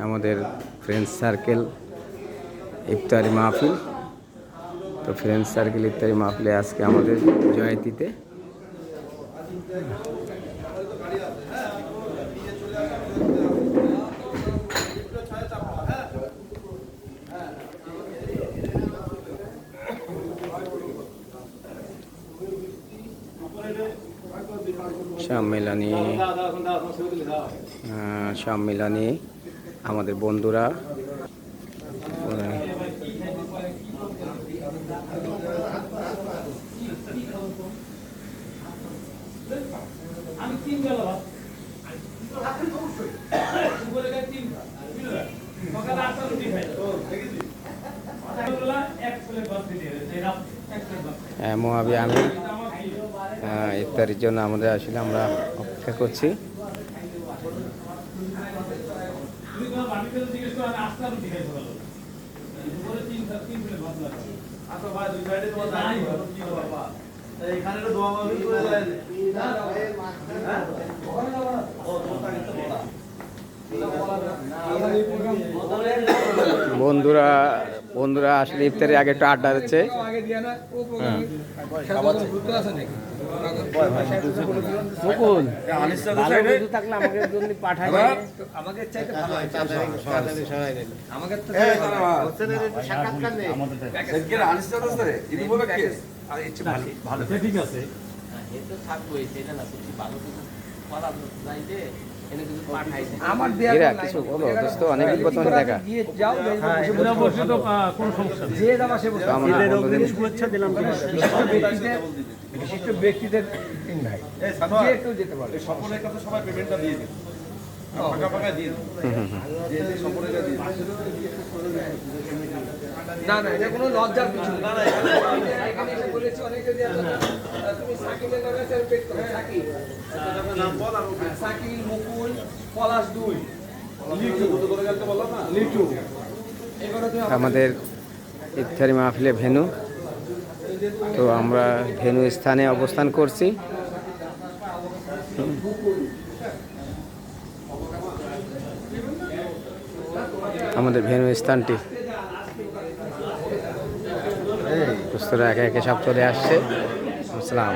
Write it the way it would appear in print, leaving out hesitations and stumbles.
আমাদের friends circle ইফতারি মাহফিল। তো ফ্রেন্ডস সার্কেল ইফতারি মাহফিলে আজকে আমাদের জয়াতিতে সম্মেলনী আমাদের বন্ধুরা মোয়াবি আমি ইফতারির জন্য আমাদের আসলে আমরা অপেক্ষা করছি। বন্ধুরা আসলে ইফতারের আগে একটু আড্ডা দিচ্ছে। কিছু বলো দোস্ত, অনেক বর্তমানে দেখা বিশিষ্ট ব্যক্তিদের যেতে পারে সকলের কাছে সবাই পেমেন্টটা দিয়ে দিন, ফাঁকা ফাঁকা দিয়ে না না, এটা কোনো লজ্জার কিছু না। এখানে এসে বলেছি অনেকে দিয়ে তুমি সাকিবের নামে সেলিব্রেট করো। সাকিব নাম বল। আর সাকিব, মুকুল, পলাশ, দুই লিটু কত করে গেলতে বললাম না, লিটু। আমাদের ইফতারি মাহফিলে ভেন্যু। তো আমরা ভেন্যু স্থানে অবস্থান করছি। আমাদের ভেন্যু স্থানটি দোস্তরা একে একে সব চলে আসছে। আসসালাম।